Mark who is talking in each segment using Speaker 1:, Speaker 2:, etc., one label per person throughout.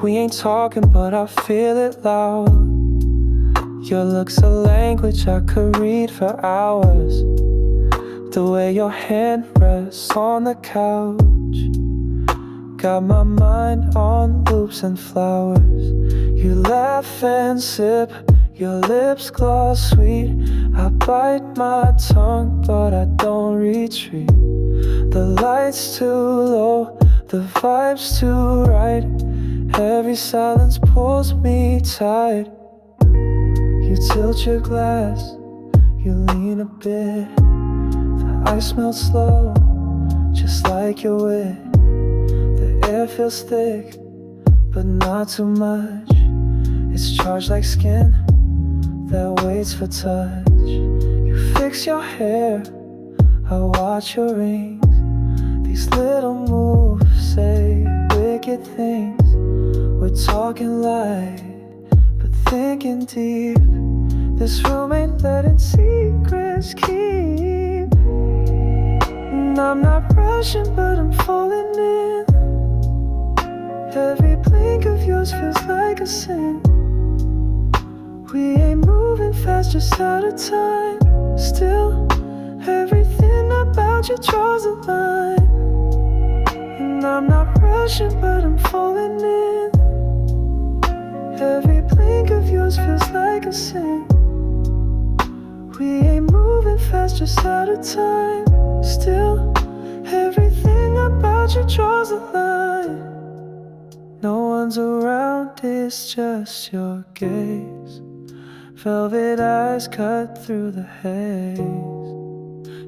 Speaker 1: We ain't talking, but I feel it loud. Your looks a language I could read for hours. The way your hand rests on the couch got my mind on loops and flowers. You laugh and sip, your lips gloss sweet. I bite my tongue, but I don't retreat. The light's too low, the vibe's too right. Every silence pulls me tight. You tilt your glass, you lean a bit. The ice melts slow, just like your wit. The air feels thick, but not too much. It's charged like skin that waits for touch. You fix your hair, I watch your rings. These little moves say wicked things. We're talking light, but thinking deep. This room ain't letting secrets keep. And I'm not rushing, but I'm falling in. Every blink of yours feels like a sin. We ain't moving fast, just out of time. Still, everything about you draws a line. And I'm not rushing, but I'm falling in. Every blink of yours feels like a sin. We ain't moving fast, just out of time. Still, everything about you draws a line. No one's around, it's just your gaze. Velvet eyes cut through the haze.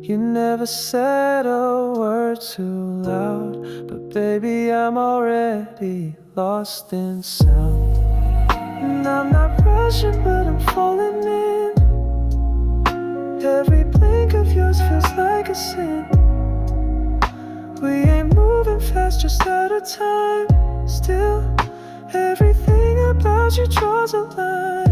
Speaker 1: You never said a word too loud, but baby, I'm already lost in sound. And I'm not rushing, but I'm falling in. Every blink of yours feels like a sin. We ain't moving fast, just out of time. Still, everything about you draws a line.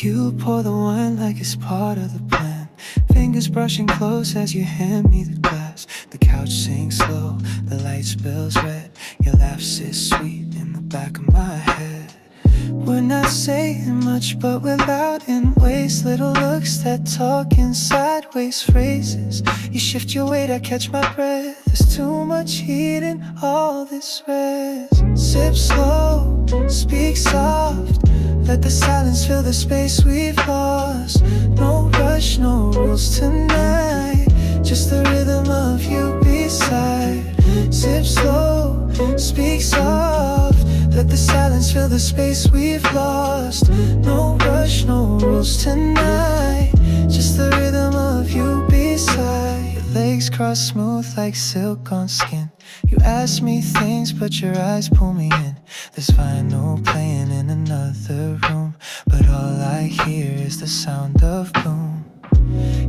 Speaker 1: You pour the wine like it's part of the plan. Fingers brushing close as you hand me the glass. The couch sinks slow, the light spills red. Your laugh sits sweet in the back of my head. We're not saying much, but we're loud in ways. Little looks that talk in sideways phrases. You shift your weight, I catch my breath. There's too much heat in all this rest. Sip slow, speak soft. Let the silence fill the space we've lost. No rush, no rules tonight. Just the rhythm of you beside. Sip slow, speak soft. Let the silence fill the space we've lost. No rush, no rules tonight. Just the rhythm of you beside. Your legs cross smooth like silk on skin. You ask me things, but your eyes pull me in. There's vinyl playing in another room, but all I hear is the sound of boom.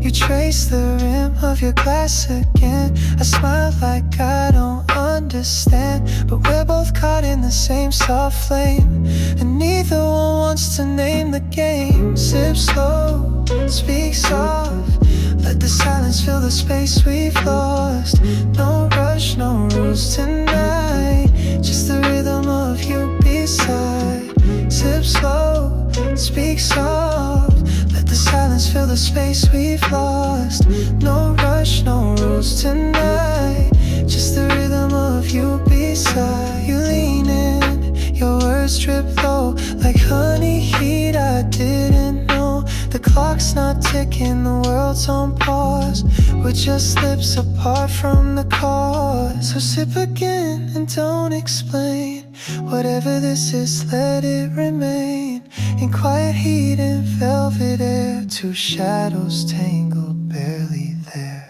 Speaker 1: You trace the rim of your glass again. I smile like I don't understand, but we're both caught in the same soft flame, and neither one wants to name the game. Sip slow, speak soft. Let the silence fill the space we've lost. No rush, no rules tonight. Just the rhythm of you beside. Sip slow, speak soft. Let the silence fill the space we've lost. No rush, no rules tonight. Just the rhythm of you beside. You lean in, your words drip low like honey heat I didn't know. The clock's not ticking, the world's on pause. We're just lips apart from the cause. So sip again and don't explain. Whatever this is, let it remain. In quiet heat and velvet air, two shadows tangled, barely there.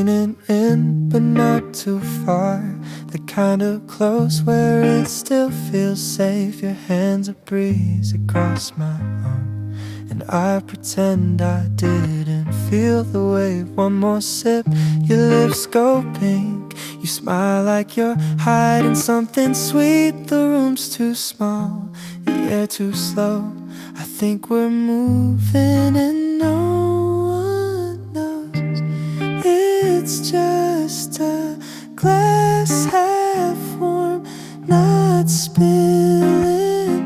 Speaker 1: leaning in but not too far, the kind of close where it still feels safe. Your hands a breeze across my arm, and I pretend I didn't feel the wave. One more sip, your lips go pink. You smile like you're hiding something sweet. The room's too small, the air too slow. I think we're moving and no one knows. It's just a glass half warm, not spilling,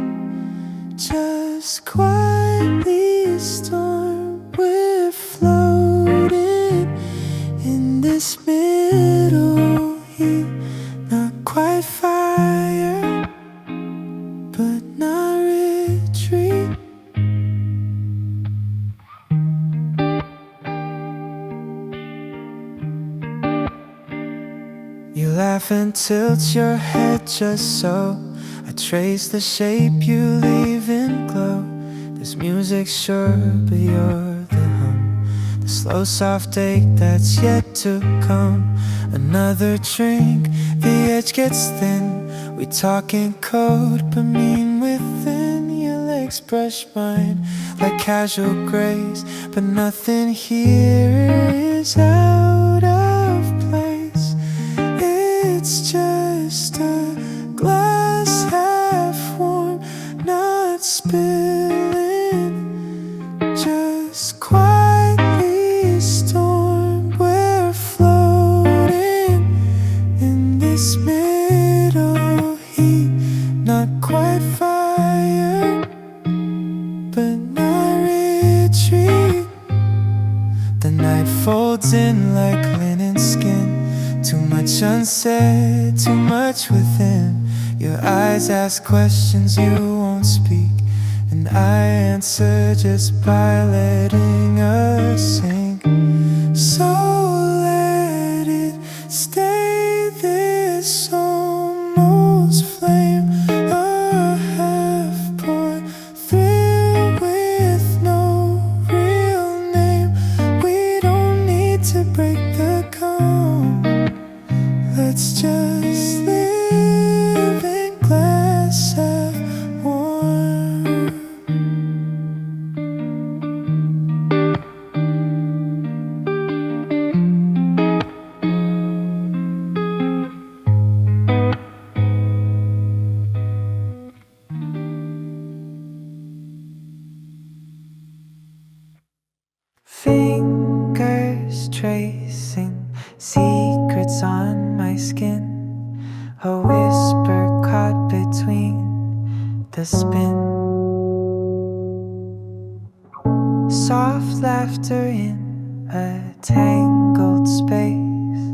Speaker 1: just quietly storm. We're floating in this middle heat, not quite fire, but not retreat. You laugh and tilt your head just so I trace the shape you leave in glow. This music's sure, but you're the hum, the slow soft ache that's yet to come. Another drink, the edge gets thin. We talk in code, but mean within. Your legs brush mine like casual grace, but nothing here is out of place. It's just a glass half warm, not spilling, just quietly storm. We're floating in this middle heat, not quite fire, but not retreat. The night folds in like linen skin, too much unsaid, too much within. Your eyes ask questions you won't speak, and I answer just by letting us sink. So let it stay this almost flame, a half-born thrill with no real name. We don't need to break the calm. Let's just live in glass half warm. Fingers tracing secrets on my skin, a whisper caught between the spin. Soft laughter in a tangled space.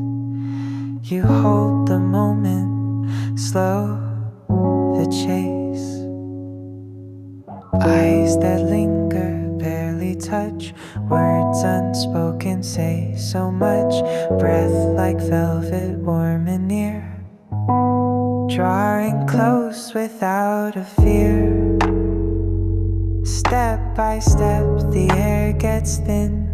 Speaker 1: You hold the moment, slow the chase. Eyes that linger, barely touch, words unspoken say so much. Breath like velvet, warm and near, drawing close without a fear. Step by step, the air gets thin.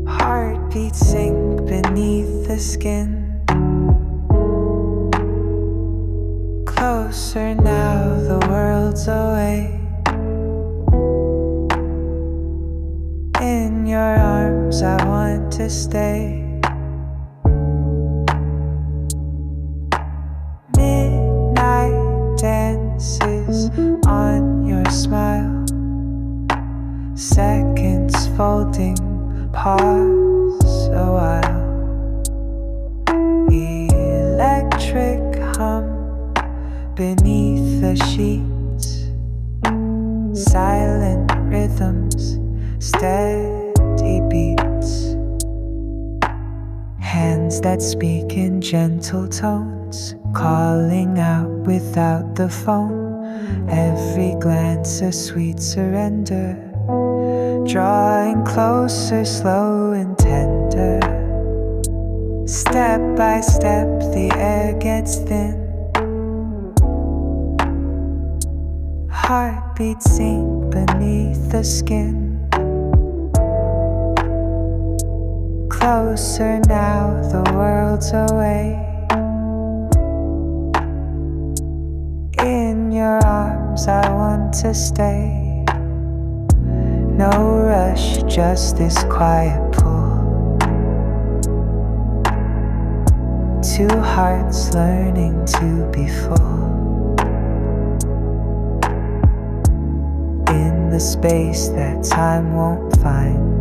Speaker 1: Heartbeats sink beneath the skin. Closer now, the world's away. In your arms, I want to stay. Midnight dances on your smile. Seconds folding, pause a while. Electric hum beneath the sheets. Silent rhythms, steady beats. Hands that speak in gentle tones, calling out without the phone. Every glance a sweet surrender, drawing closer, slow and tender. Step by step, the air gets thin. Heartbeats sink beneath the skin. closer now, the world's away. In your arms I want to stay. No rush, just this quiet pull. Two hearts learning to be full. In the space that time won't find.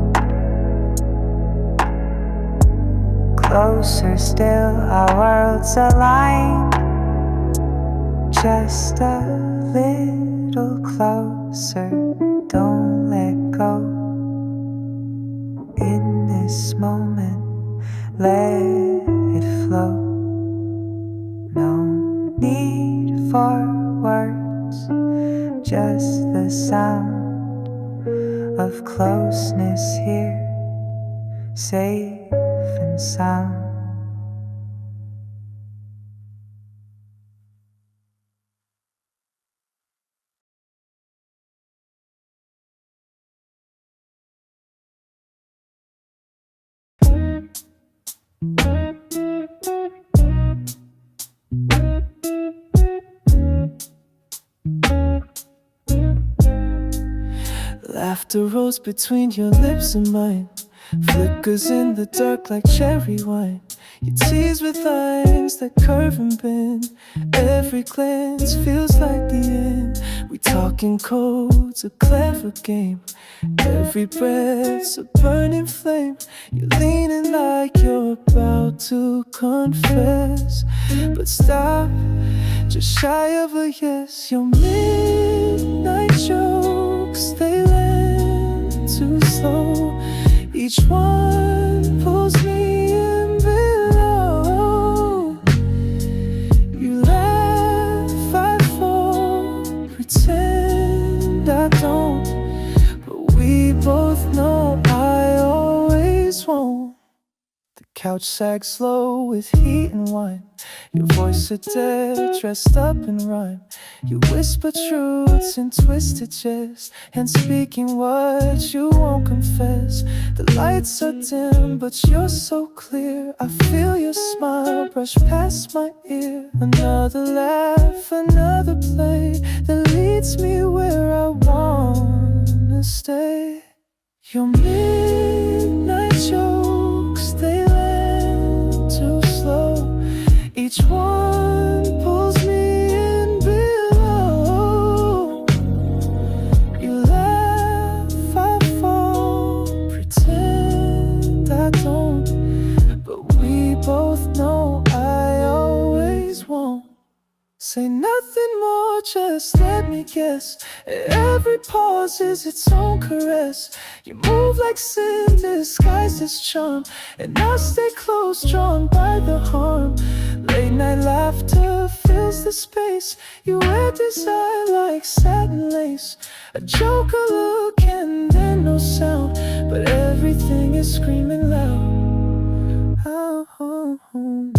Speaker 1: Closer still, our worlds align. Just a little closer, don't let go. In this moment, let it flow. No need for words, just the sound of closeness here, safe and sound. Laughter rolls between your lips and mine, flickers in the dark like cherry wine. You tease with lines that curve and bend. Every glance feels like the end. We talk in codes, a clever game. Every breath's a burning flame. You're leaning like you're about to confess, but stop, just shy of a yes. Your midnight jokes, they land too slow. Each one pulls me in below. You laugh, I fall, pretend I don't, but we both know I always won't. The couch sags slow with heat and wine. Your voice a dead, dressed up in rhyme. You whisper truths in twisted jest, and speaking what you won't confess. The lights are dim, but you're so clear. I feel your smile brush past my ear. Another laugh, another play that leads me where I wanna stay. Your midnight jokes, they land too slow. Each one pulls me in below. You laugh, I fall, pretend I don't, but we both know I always won't. Say nothing more, just let me guess. Every pause is its own caress. You move like sin disguised as charm, and I stay close, drawn by the harm. Late night laughter fills the space. You wear desire like satin lace. A joke, a look, and then no sound, but everything is screaming loud. Oh, oh, oh.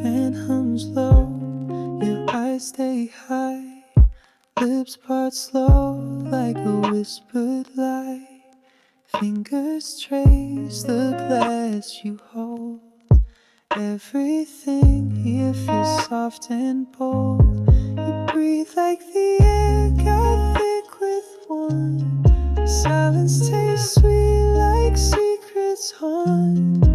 Speaker 1: Fan hums low, your eyes stay high, lips part slow like a whispered lie. Fingers trace the glass you hold. Everything here feels soft and bold. You breathe like the air, got thick with wine. Silence tastes sweet like secrets haunt.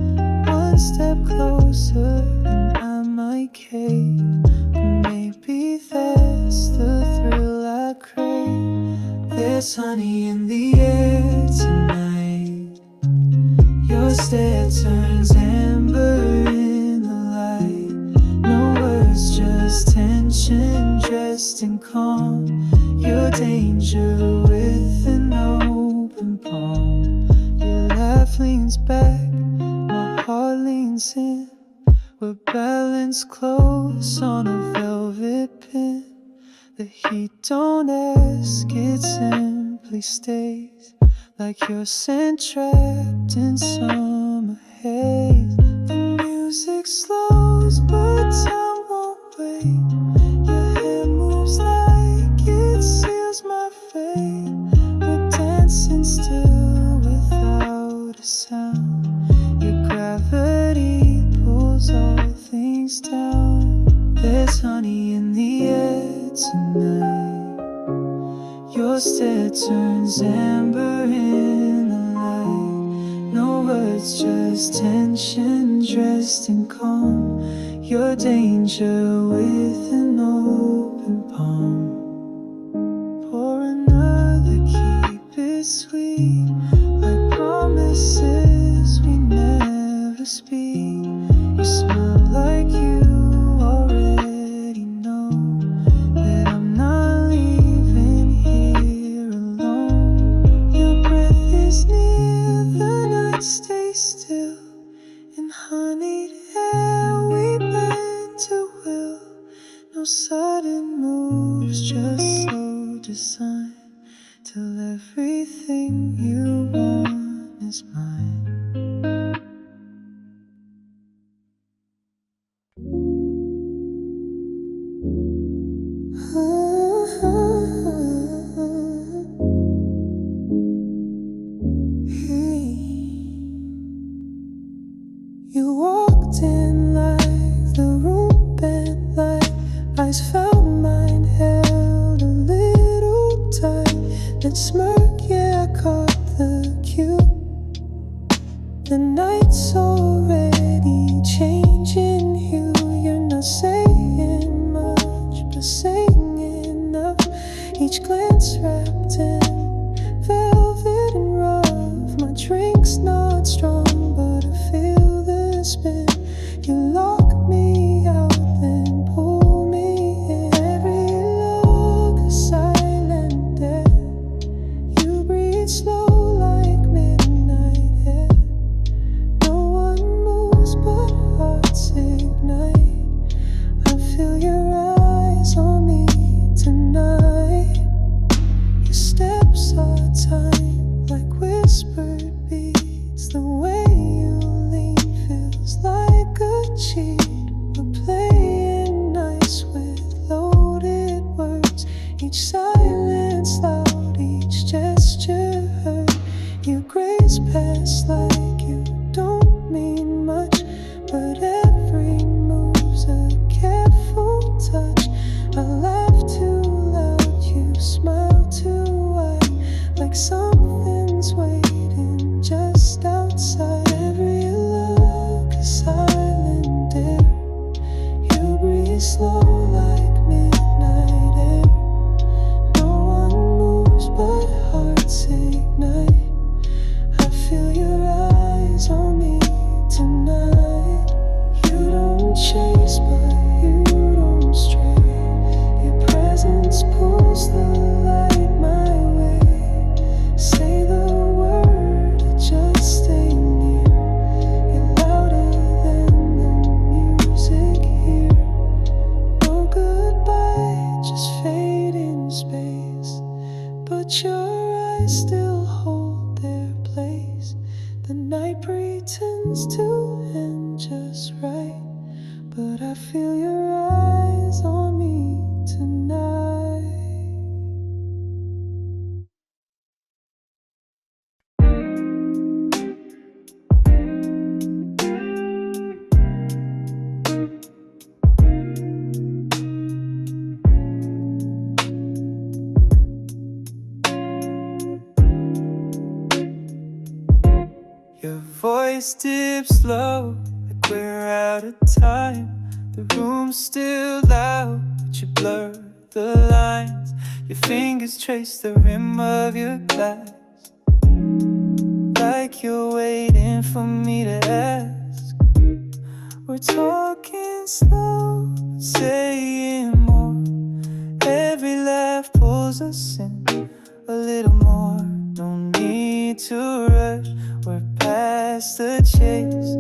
Speaker 1: One step closer and I might cave. Maybe that's the thrill I crave. There's honey in the air tonight. Your stare turns amber in the light. No words, just tension dressed and calm. Your danger with an open palm. Your laugh leans back, my heart leans in. We're balanced close on a velvet pin. The heat don't ask, it simply stays. Like you're scent trapped in summer haze. The music slows but time won't wait. Your hand moves like it seals my fate. We're dancing still without a sound. Your gravity pulls all things down. There's honey in the air tonight. Your stare turns amber in the light. No words, just tension dressed in calm. Your danger with an open palm. Pour another, keep it sweet. Like promises we never speak. You smell like you already know that I'm not leaving here alone. Your breath is near, the night stays still. In honeyed air we bend to will. No sudden moves, just slow design. Till everything you want is mine. You walked in like the room bent light. Eyes found mine, held a little tight. That smirk, yeah, I caught the cue. The night's already changing hue. You're not saying much, but saying enough. Each glance wrapped in velvet and rough. My drink's not strong, but I feel the spin. You lock me out, then pull me in. Every look a silent death. You breathe slow like midnight air. No one moves but hearts ignite. I feel your eyes on me tonight. Your steps are timed like whispered beats. The way you lean feels like a cheat. We're playing nice with loaded words. Each silence loud, each gesture hurt. You graze past like you don't mean much, but every move's a careful touch. I laugh too loud, you smile too wide. Like something's waiting just outside. Every look a silent dare. You breathe slow like midnight air. No one moves but hearts ignite. I feel your eyes on me tonight. You don't chase but you don't stray. Your presence pulls the light my way. Say the word, just stay near. You're louder than the music here. No goodbye, just fade in space. But your eyes still hold their place. The night pretends to end just right, but I feel your eyes on me tonight. Your voice dips low, like we're out of time. The room's still loud, but you blur the lines. Your fingers trace the rim of your glass, like you're waiting for me to ask. We're talking slow, saying more. Every pulls us in a little more. No need to rush, we're past the chase.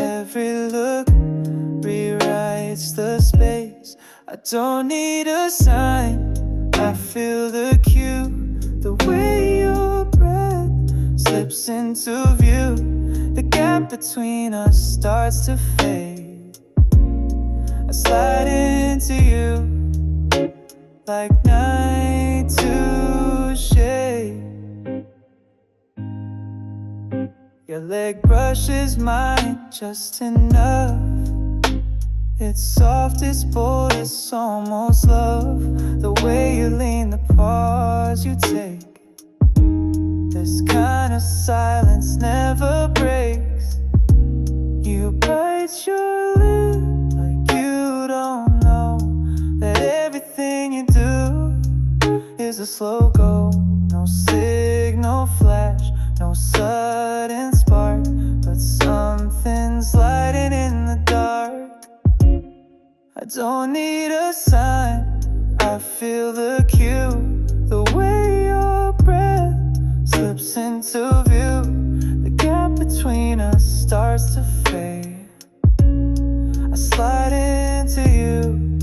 Speaker 1: Every look rewrites the space. I don't need a sign, I feel the cue. The way your breath slips into view, the gap between us starts to fade. I slide into you like night to shade. Your leg brushes mine just enough. It's soft, it's bold, it's almost love. The way you lean, the pause you take. This kind of silence never breaks. You bite your lip like you don't know that everything you do is a slow go. No signal flash, no sudden spark, but something's lighting in the dark. I don't need a sign, I feel the cue. The way your breath slips into view, the gap between us starts to fade. I slide into you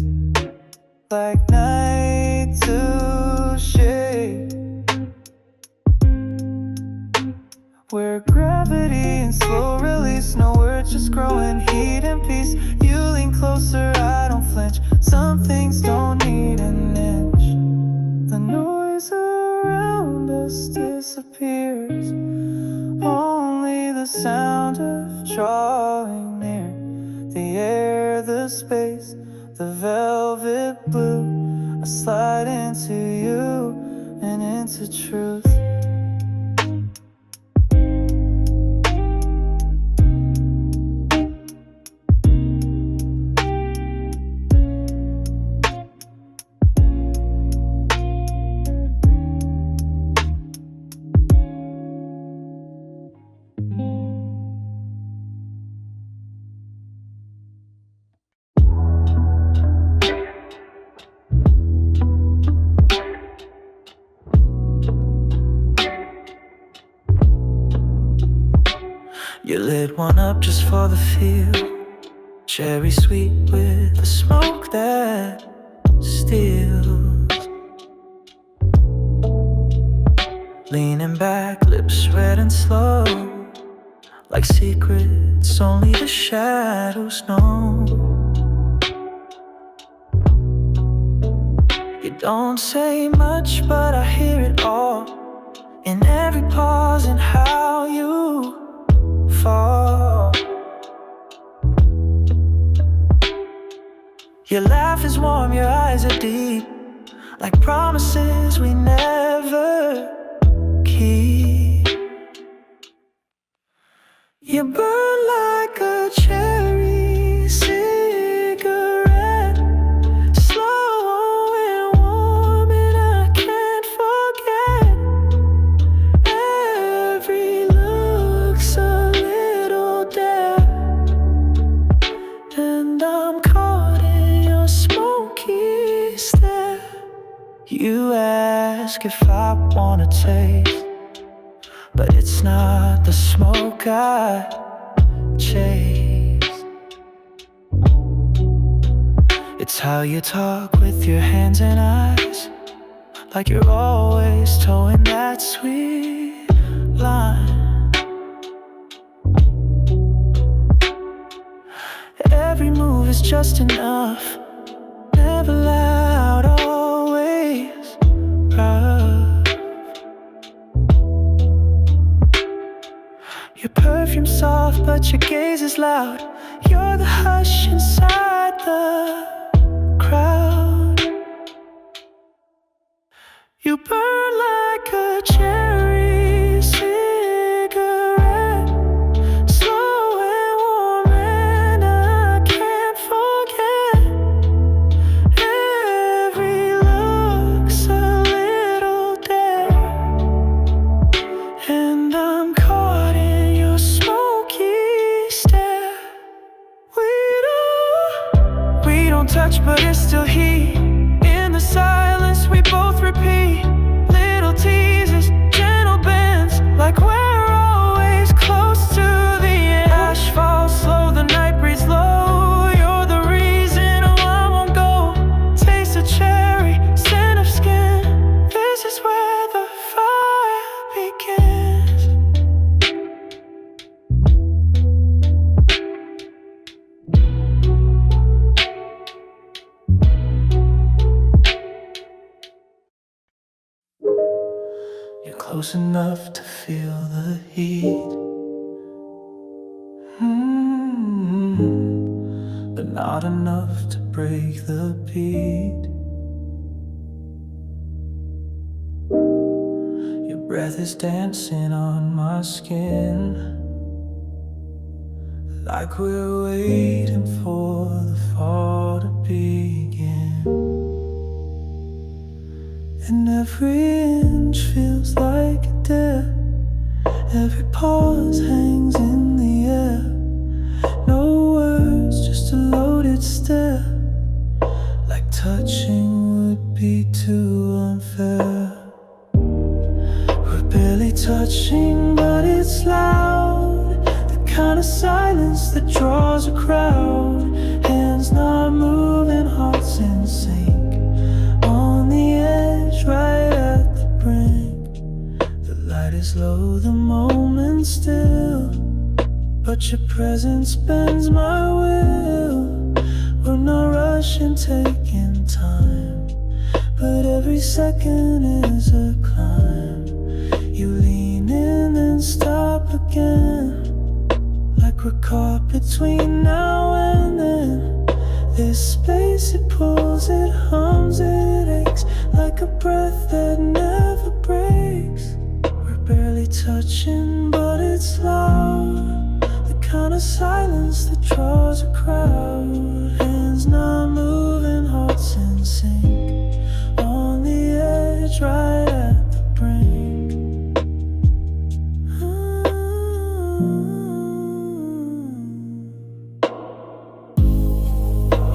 Speaker 1: like night to shade. We're gravity and slow release. No, we're just growing heat and peace. You lean closer, I don't flinch. Some things don't need an inch. The noise around us disappears. Only the sound of drawing near. The air, the space, the velvet blue. I slide into you and into truth. You lit one up just for the feel. Cherry sweet with the smoke that steals. Leaning back, lips red and slow, like secrets only the shadows know. You don't say much, but I hear it all in every pause and how you fall. Your laugh is warm, your eyes are deep, like promises we never keep. You burn like a cherry cigarette, slow and warm, and I can't forget. Every look's a little dare, and I'm caught in your smoky stare. You ask if I wanna taste, but it's not the smoke I chase. It's how you talk with your hands and eyes, like you're always towing that sweet line. Every move is just enough, never loud, always rough. Your perfume's soft, but your gaze is loud. You're the hush inside the crowd. You burn like a cherry cigarette, slow and warm, and I can't forget. Every look's a little dare, and I'm caught in your smoky stare. We don't touch, but it's still heat. In the silence we both repeat. close enough to feel the heat. But not enough to break the beat. Your breath is dancing on my skin, like we're waiting for the fall to begin. And every inch feels like a dare. Every pause hangs in the air. No words, just a loaded stare. Like touching would be too unfair. We're barely touching, but it's loud. The kind of silence that draws a crowd. Hands not moving, hearts in sync. On the edge, right at the brink. The light is low, the moment still. But your presence bends my will. We're not rushing, taking time. But every second is a climb. You lean in and stop again. Like we're caught between now and then. This space, it pulls, it hums, it aches. Like a breath that never breaks. We're barely touching, but it's loud. The kind of silence that draws a crowd. Hands not moving, hearts in sync. On the edge, right at the brink.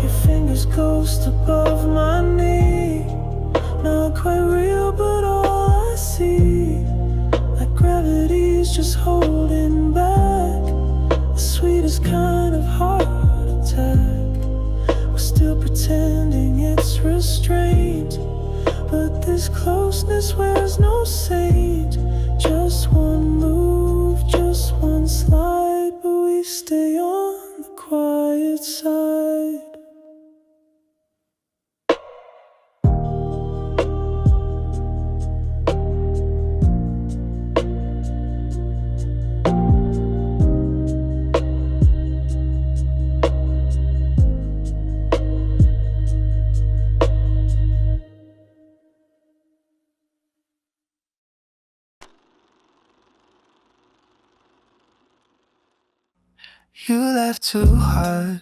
Speaker 1: Your fingers ghost above my knee. Not quite real, but all I see. Like gravity's just holding back. The sweetest kind of heart attack. We're still pretending it's restraint, but this closeness wears no saint. Just one move, just one slide, but we stay on the quiet side. You laugh too hard,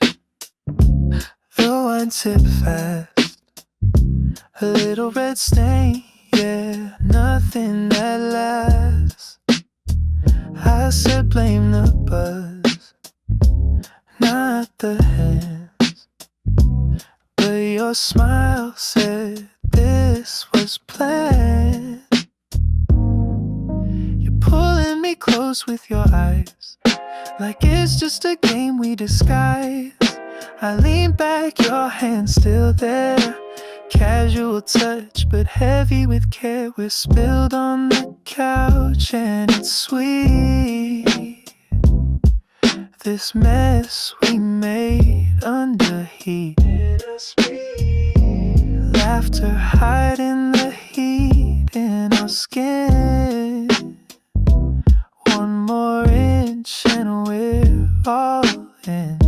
Speaker 1: the one tip fast. A little red stain, yeah, nothing that lasts. I said blame the buzz, not the hands. But your smile said this was planned. You're pulling me close with your eyes, like it's just a game we disguise. I lean back, your hand still there. Casual touch, but heavy with care. We're spilled on the couch and it's sweet. This mess we made under heat. Laughter hiding the heat in our skin. One more inch and we're all in.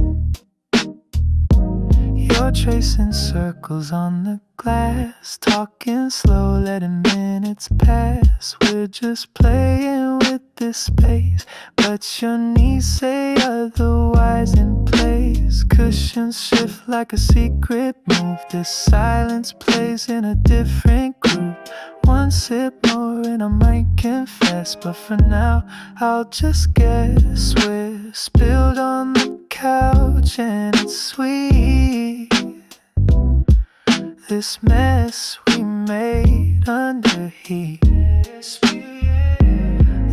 Speaker 1: You're tracing circles on the glass, talking slow, letting minutes pass. We're just playing with this space, but your knees say otherwise in place. Cushions shift like a secret move. This silence plays in a different groove. One sip more and I might confess, but for now I'll just guess. We're spilled on the couch and it's sweet. This mess we made under heat.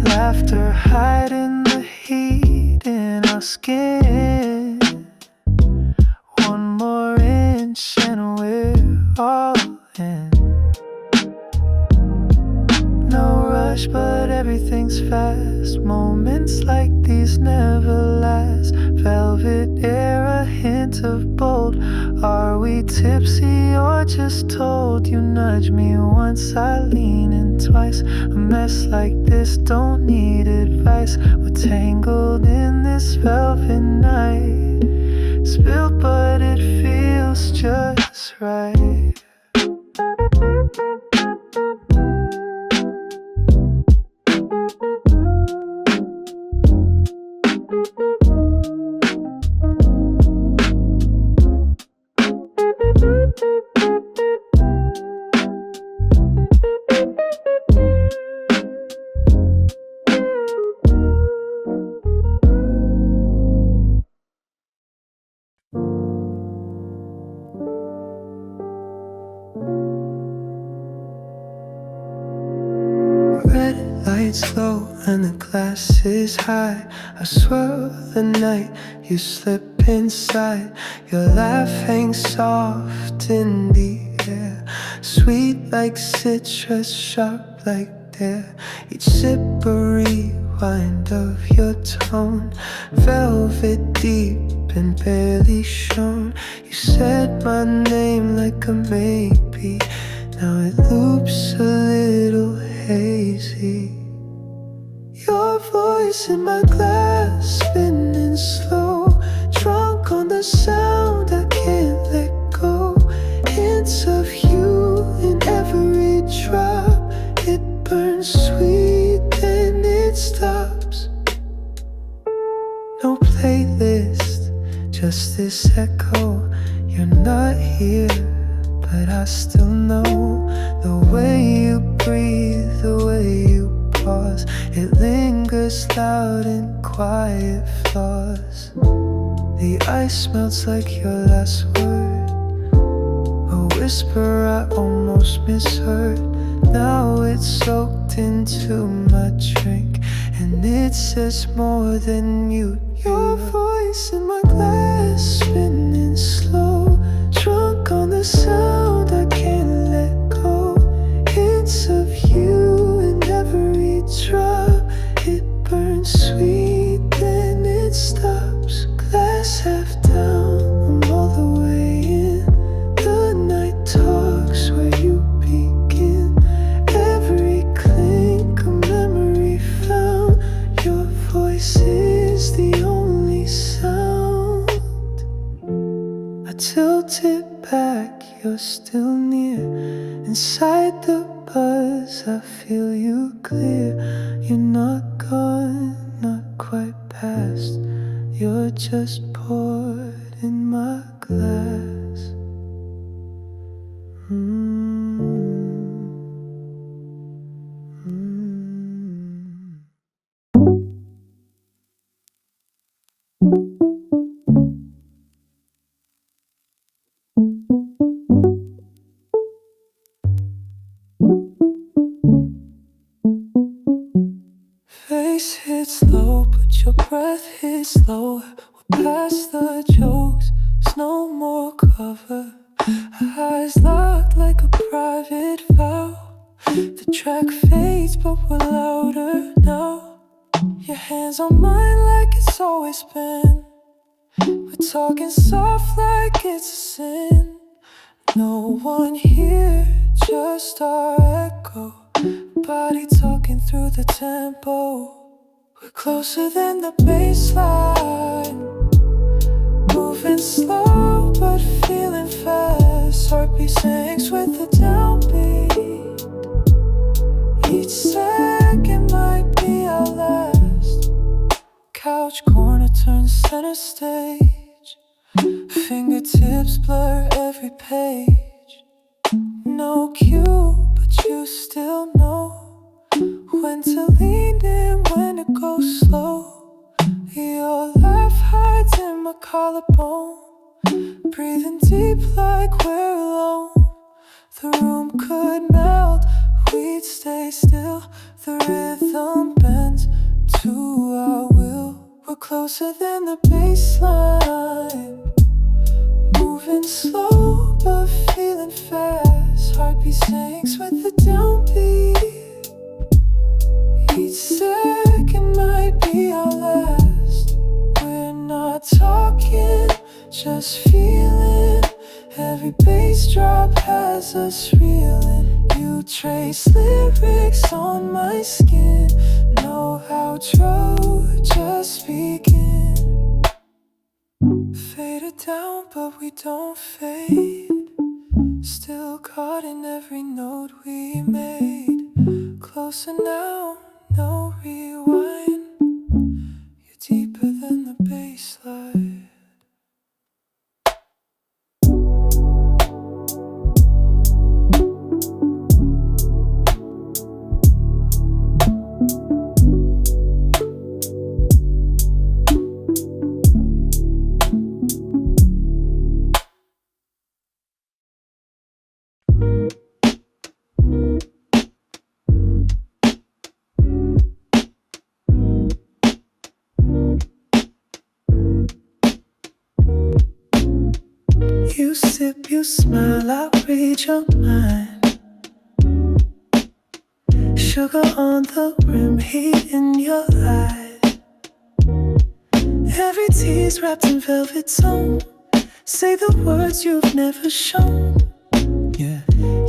Speaker 1: Laughter hiding the heat in our skin. One more inch and we're all in. No rush, but everything's fast. Moments like these never last. velvet air, a hint of bold. Are we tipsy or just told? You nudge me once, I lean in twice. A mess like this don't need advice. We're tangled in this velvet night. Spilled but it feels just right. Red lights low and the glass is high. I swirl the night, you slip inside. Your laugh hangs soft in the air, sweet like citrus, sharp like dare. Each sip a rewind of your tone, velvet deep and barely shown. You said my name like a maybe, now it loops a little hazy. Your voice in my glass, spinning slow, drunk on the sound I can't let go. Hints of you in every drop, it burns sweet then it stops. No playlist, just this echo. You're not here, but I still know the way you breathe, the way you pause. It lingers loud in quiet flaws. The ice melts like your last word, a whisper I almost misheard. Now it's soaked into my drink, and it says more than you. Your voice in my glass, spinning slow, drunk on the sound I can't let go. Hints of you in every drop, it burns sweet then it stops. Glass half down, I'm all the way in. The night talks where you begin. Every clink a memory found. Your voice is the only sound. I tilt it back, you're still near. Inside the buzz, I feel you clear. You're not gone, not quite past. You're just poured in my glass. Face hits low, but your breath hits lower. We're past the jokes, there's no more cover. Eyes locked like a private vow. The track fades, but we're louder now. Your hands on mine like it's always been. We're talking soft like it's a sin. No one here, just our echo. Body talking through the tempo. We're closer than the baseline, moving slow but feeling fast. Heartbeat sinks with the downbeat. Each second might be our last. Couch corner turns center stage. Fingertips blur every page. No cue, but you still know when to lean in, when to go slow. Your laugh hides in my collarbone, breathing deep like we're alone. The room could melt, we'd stay still. The rhythm bends to our will. We're closer than the baseline, moving slow but feeling fast. Heartbeat sinks with the downbeat. Each second might be our last. We're not just feeling. Every bass drop has us reeling. You trace lyrics on my skin. No outro, just begin. Faded down, but we don't fade. Still caught in every note we made. Closer now, no rewind. You're deeper than the baseline. You sip, you smile, I read your mind. Sugar on the rim, heat in your eyes. Every tease wrapped in velvet tone. Say the words you've never shown. Yeah.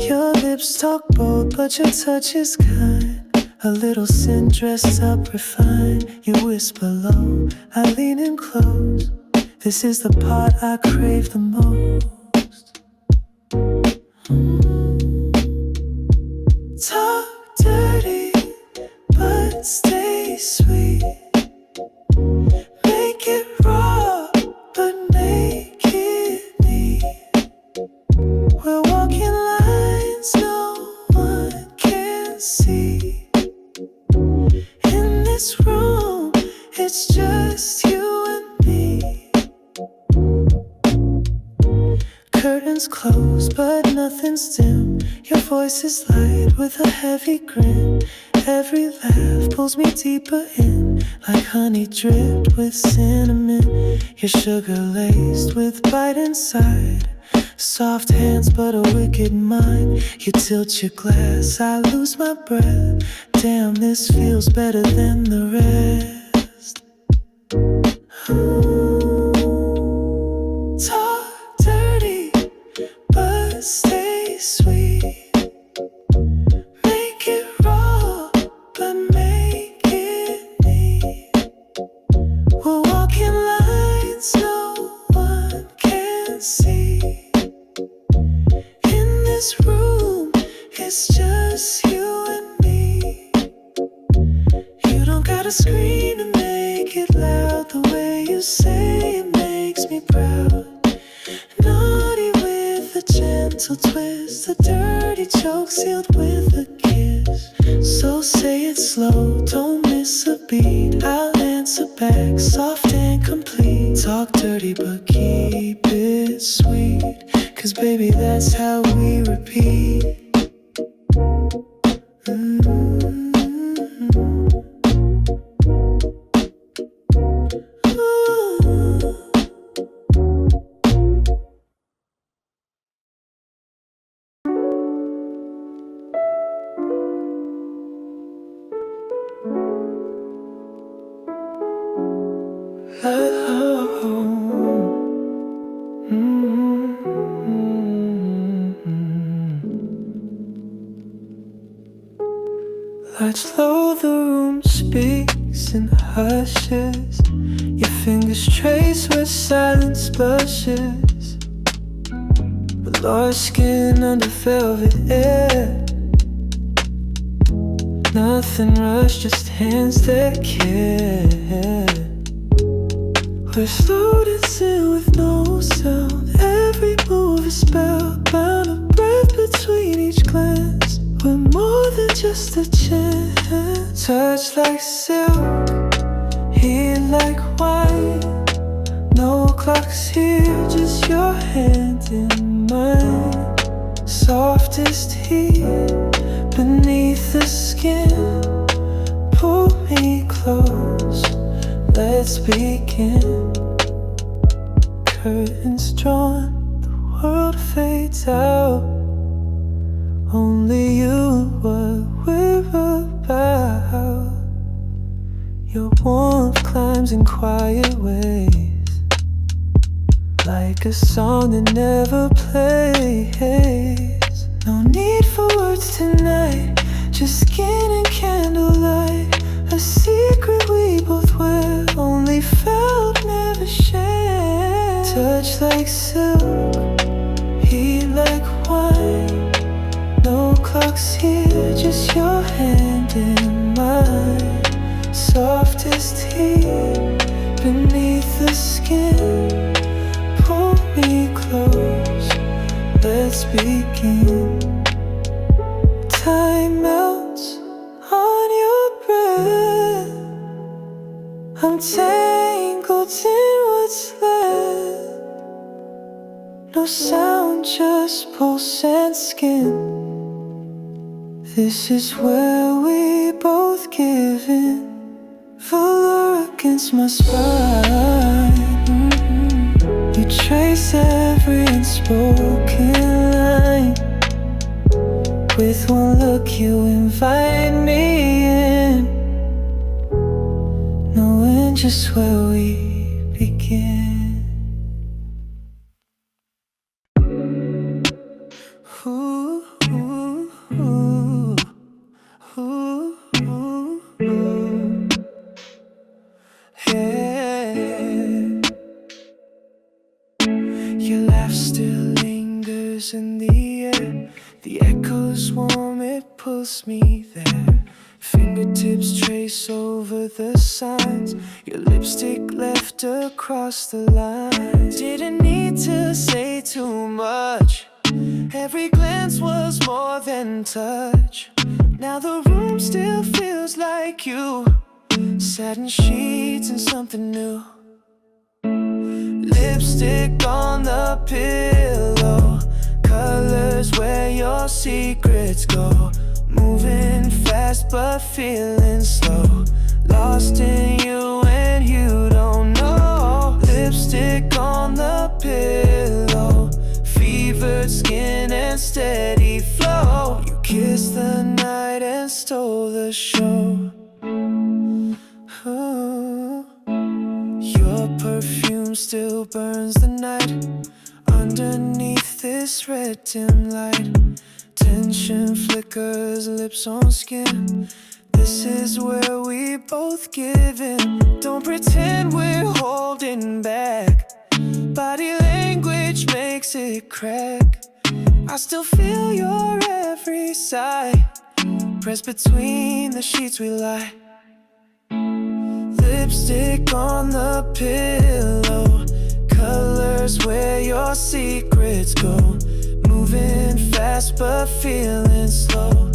Speaker 1: Your lips talk bold, but your touch is kind. A little sin dressed up refined. You whisper low, I lean in close. This is the part I crave the most. Talk dirty, but stay sweet. Make it raw, but make it neat. We're walking lines no one can see. In this room, it's just you and me. Curtains closed, but nothing's dim. Your voice is light with a heavy grin. Every laugh pulls me deeper in, like honey dripped with cinnamon. You're sugar laced with bite inside. Soft hands, but a wicked mind. You tilt your glass, I lose my breath. Damn, this feels better than the rest. Talk dirty, but stay sweet. Make it raw, but make it neat. We're walking lines no one can see. In this room, it's just you and me. You don't gotta scream to make it loud. The way you say it makes me proud. Naughty with a gentle twist, a dirty joke sealed with a kiss. So say it slow, don't miss a beat. I'll answer back, soft and complete. Talk dirty but keep it sweet, 'cause baby that's how we repeat. Lights low, the room speaks in hushes. Your fingers trace where silence blushes. Below our skin under velvet air. Nothing rushed, just hands that care. We're slow dancing with no sound. Every move is spellbound. A breath between each glance. We're more than just a chance. Touch like silk, heat like wine. No clocks here, just your hand in mine. Softest heat beneath the skin. Pull me close, let's begin. Curtains drawn, the world fades out. Only you, what we're about. Your warmth climbs in quiet ways, like a song that never plays. No need for words tonight, just skin and candlelight. A secret we both wear, only felt, never shared. Touch like silk, heat like wine. No clocks here, just your hand in mine. Softest heat beneath the skin. Pull me close, let's begin. Time melts on your breath. I'm tangled in what's left. No sound, just pulse and skin. This is where we both give in. Fuller against my spine. You trace every unspoken line. With one look you invite me in, knowing just where we begin. Ooh, ooh, ooh, ooh, ooh, ooh. Yeah. Your laugh still lingers in the air. The echoes warm, it pulls me there. Fingertips trace over the signs. Your lipstick left across the line. Didn't need to say too much. Every glance was more than touch. Now the room still feels like you. Satin sheets and something new. Lipstick on the pillow. Colors where your secrets go. Moving fast but feeling slow. Lost in you and you don't know. Lipstick on the pillow. Fevered skin and steady flow. You kissed the night and stole the show. Ooh. Your perfume still burns the night. Underneath this red dim light. Tension flickers, lips on skin. This is where we both give in. Don't pretend we're holding back. Body language makes it crack. I still feel your every sigh. Pressed between the sheets we lie. Lipstick on the pillow. Colors where your secrets go. Moving fast but feeling slow.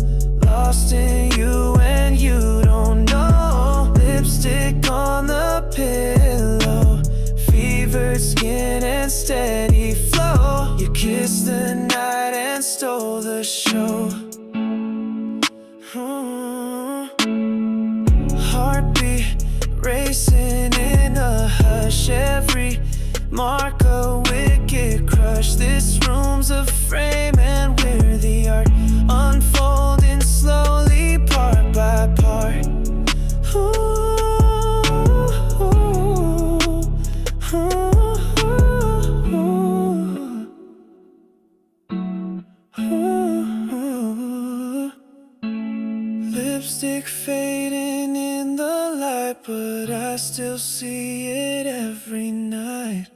Speaker 1: Lost in you and you don't know. Lipstick on the pillow. Fevered skin and steady flow. You kissed the night and stole the show. Heartbeat racing in a hush. Every mark a wicked crush. This room's a frame and we're the art. Unfolding slowly part by part. Ooh, ooh, ooh, ooh. Lipstick fading in the light, but I still see it every night.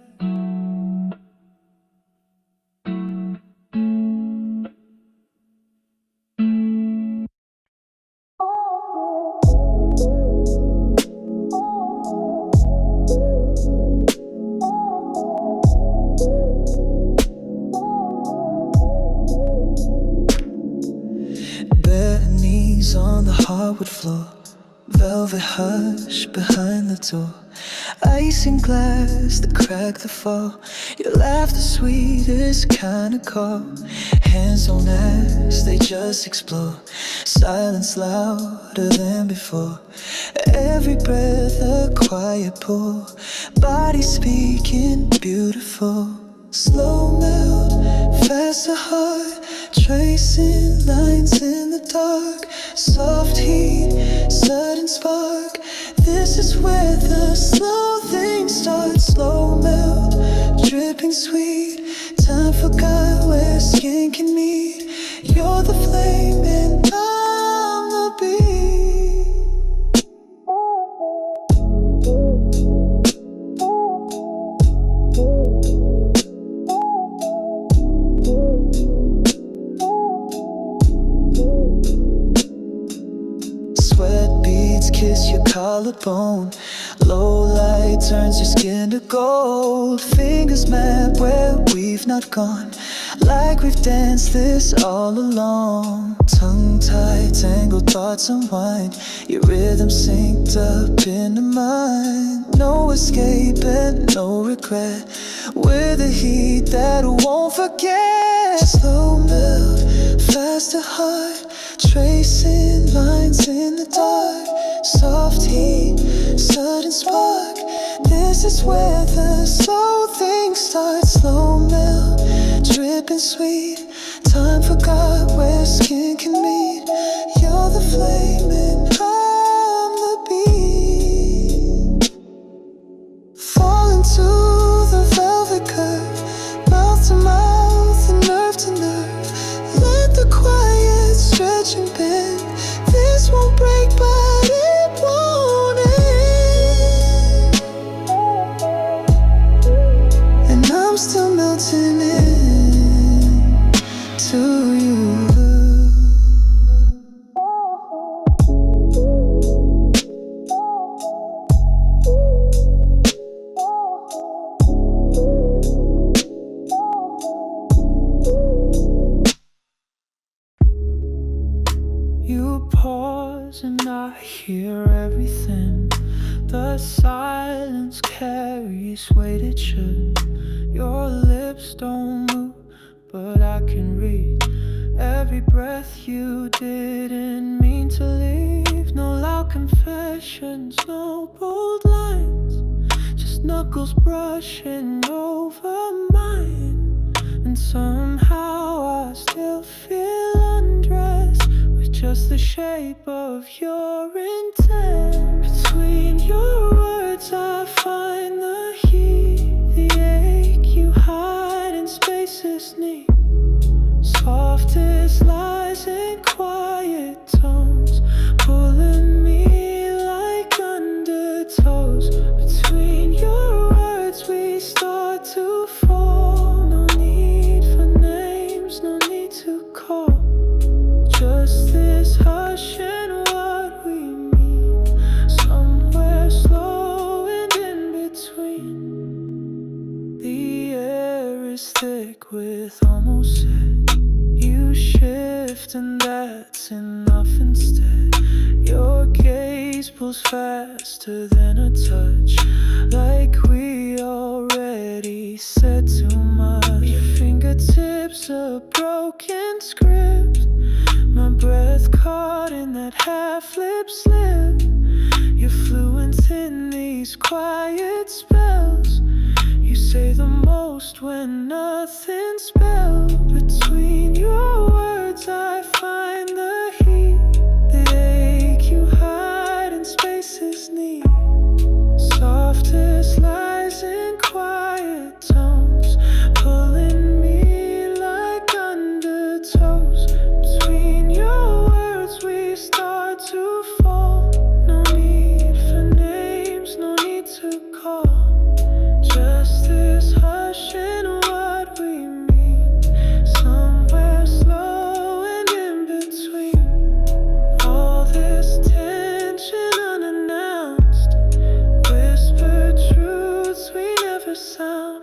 Speaker 1: Bare knees on the hardwood floor. Velvet hush behind the door. Ice and glass that crack the fall. Your laugh the sweetest kind of call. Hands don't ask, they just explore. Silence louder than before. Every breath a quiet pull. Body speaking beautiful. Slow melt, faster heart. Tracing lines in the dark. Soft heat, sudden spark. This is where the slow things start. Slow melt, drip dripping sweet. Time forgot where skin can meet. You're the flame and I'm the beat. Sweat beads kiss your collarbone. Low light turns your skin to gold. Fingers map where we've not gone, like we've danced this all along. Tongue tied, tangled thoughts unwind. Your rhythm synced up into mine. No escape and no regret. We're the heat that I won't forget. Slow melt, faster heart, tracing lines in the dark. Soft heat, sudden spark. This is where the slow things start. Slow melt, dripping sweet. Time forgot where skin can meet. You're the flame and I'm the beat. Fall into the velvet curve, mouth to mouth and nerve to nerve. Let the quiet stretch and bend. This won't break, but it won't end. And I'm still melting in to you. You pause and I hear everything. The silence carries weight it should. Your lips don't move, but I can read every breath. You didn't mean to leave. No loud confessions, no bold lines, just knuckles brushing over mine. And somehow I still feel undressed with just the shape of your intent. Between your words I find the heat, the ache you hide in spaces neat. Softest lies and quiet tones, pulling me like undertows. Between your words we start to fall. No need for names, no need to call. Just this hush and what we mean. Somewhere slow and in between. The air is thick with almost said. You shift and that's enough instead. Your gaze pulls faster than a touch, like we already said too much. Your fingertips a broken script, my breath caught in that half-lip slip. You're fluent in these quiet spells. You say the most when nothing spells. Between your words I find the heat, the ache you hide in spaces neat. Softest lies in quiet tones, pulling me like undertows. Between your words we start to fall. No need for names, no need to call. Just this hush and what we mean. Somewhere slow and in between. All this tension unannounced, whispered truths we never sound.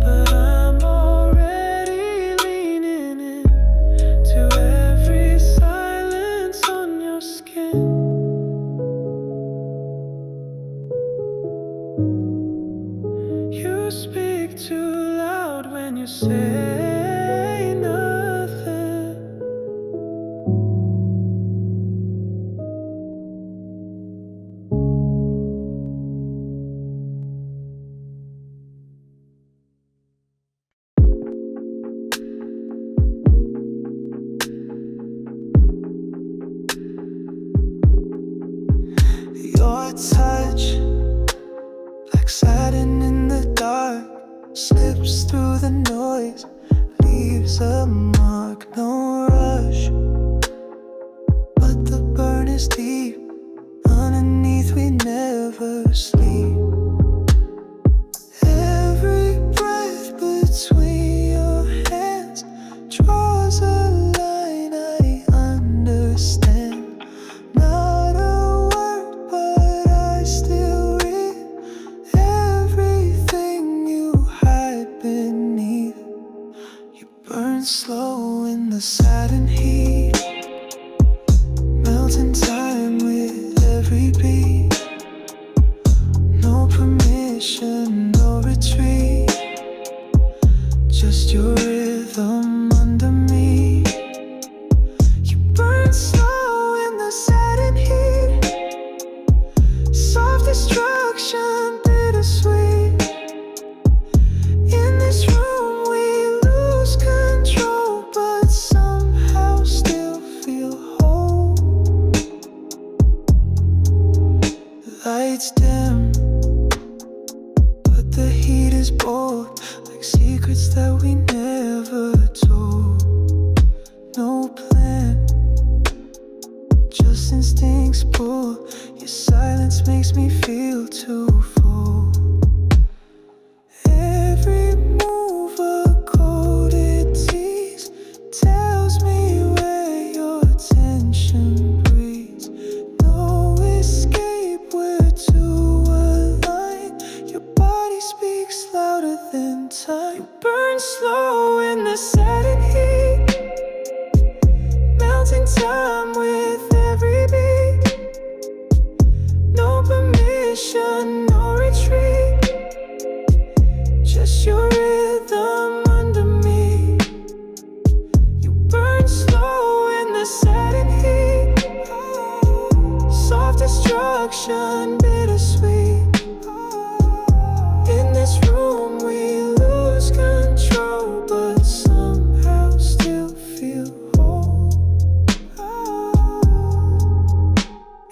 Speaker 1: But I'm already leaning in to every silence on your skin. You speak too loud when you say nothing. Your touch, like satin in the dark, slips through the noise, leaves a mark, no rush. But the burn is deep, underneath we never sleep. Every breath between your hands draws a line I understand. Not a word, but I still read everything you hide beneath. You burn slow in the satin heat, melting time with every beat. No permission, no retreat, just your rhythm under me. You burn slow in the satin heat, soft destruction, bittersweet. In this room we lose control, but somehow still feel whole. Lights dim, but the heat is bold, like secrets that we never told. No plan, just instincts pull. Your silence makes me feel too full. Every move a coded tease tells me where your attention breathes. No escape, we're too aligned. Your body speaks louder than time. You burn slow in the satin heat, melting time with every beat. No permission, no retreat, just your rhythm under me. You burn slow in the satin heat, soft destruction, bittersweet. In this room we lose control, but somehow still feel whole.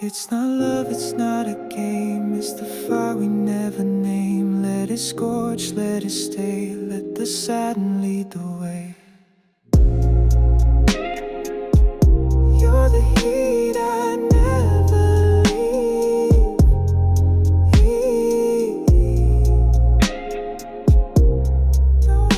Speaker 1: It's not love, it's not a game, it's the fire we never name. Let it scorch, let it stay, let the satin lead the way. You're the heat I never leave. No.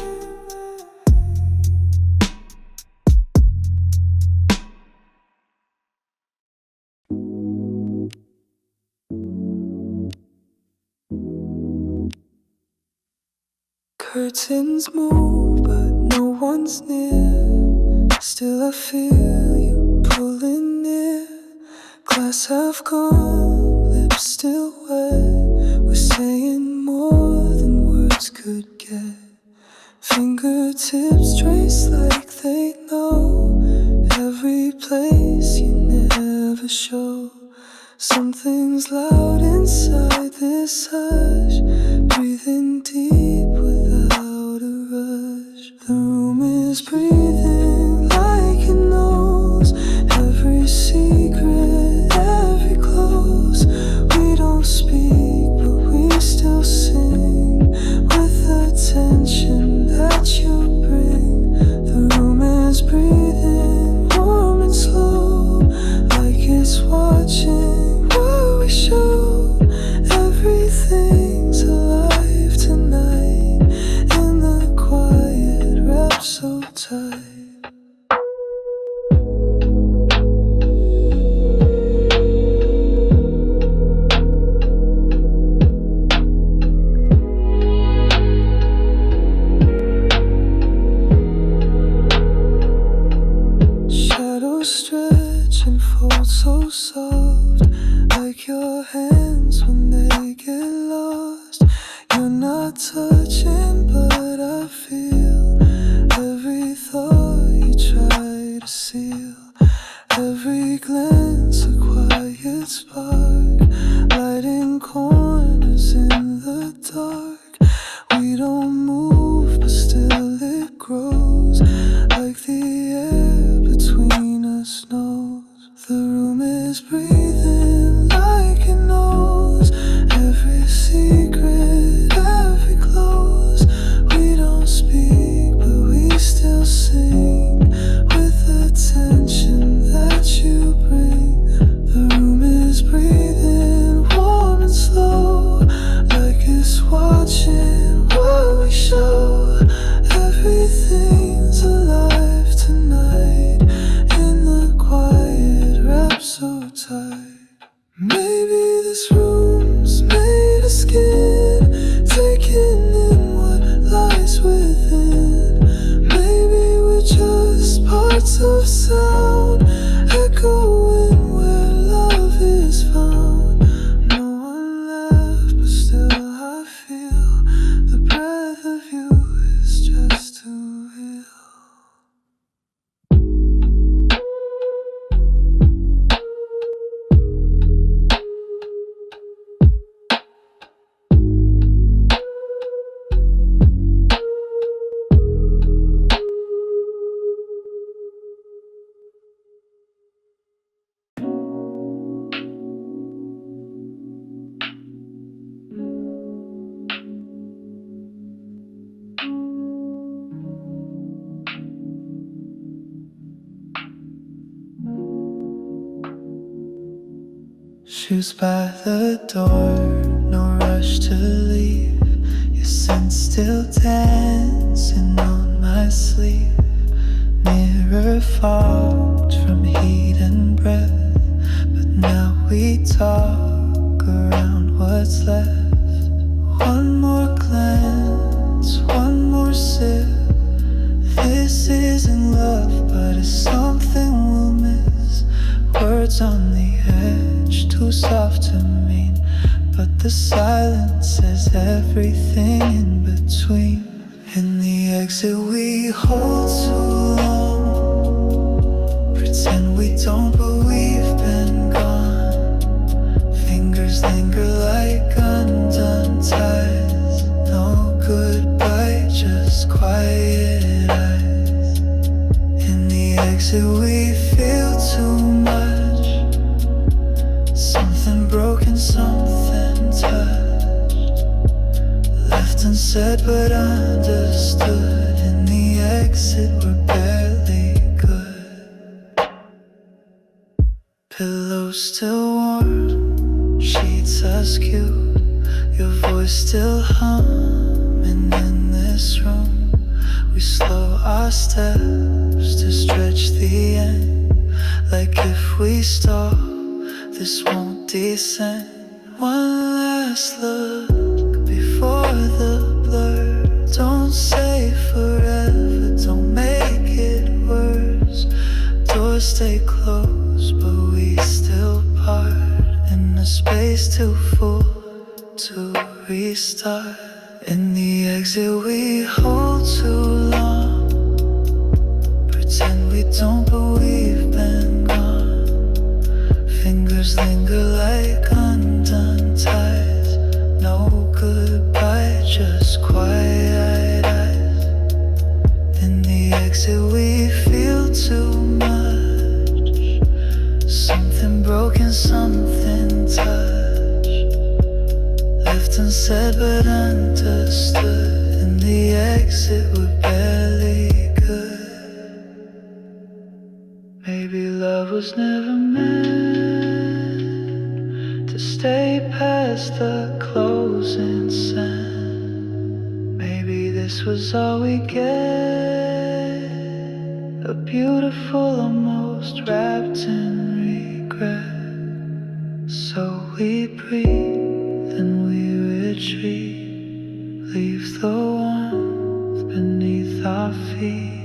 Speaker 1: Curtains move, but no one's near. Still I feel you pulling near. Glass half gone, lips still wet. We're saying more than words could get. Fingertips trace like they know every place you never show. Something's loud inside this hush, breathing deep without a rush. The room is breathing like it knows every secret, every close. We don't speak, but we still sing with the tension that you bring. The room is breathing warm and slow, like it's watching what we show. Everything's alive tonight in the quiet, wrapped so tight. Shadows stretch and fold so soft, like your hands when they get lost. You're not touching, but I feel every thought you try to seal. Every glance a quiet spark, lighting corners in the dark. We don't move, but still it grows, like the air between us knows. The room is breathing like it knows every secret, every close. Shoes by the door, no rush to leave. Your scent still dancing on my sleeve. Mirror fogged from heat and breath, but now we talk around what's left. One more glance, one more sip. This isn't love, but it's something we'll miss. Words on the edge, too soft to mean, but the silence says everything in between. In the exit we hold too long, pretend we don't, but we've been gone. Fingers linger like undone ties. No goodbye, just quiet eyes. In the exit we feel too much, something broken, something touched, left unsaid but understood. In the exit we're barely good. Pillows still warm, sheets askew, your voice still humming in this room. We slow our steps to stretch the end, like if we stop, this won't descend. One last look before the blur. Don't say forever, don't make it worse. Doors stay closed, but we still part in a space too full to restart. In the exit we hold too long, pretend we don't, but we've been gone. Fingers linger like undone ties. No goodbye, just quiet eyes. In the exit we feel too much, something broken, something touched, left unsaid but understood. In the exit we're barely good. Maybe love was never meant to stay past the closing sound. Maybe this was all we get, a beautiful almost wrapped in regret. So we breathe and we retreat, leave the warmth beneath our feet.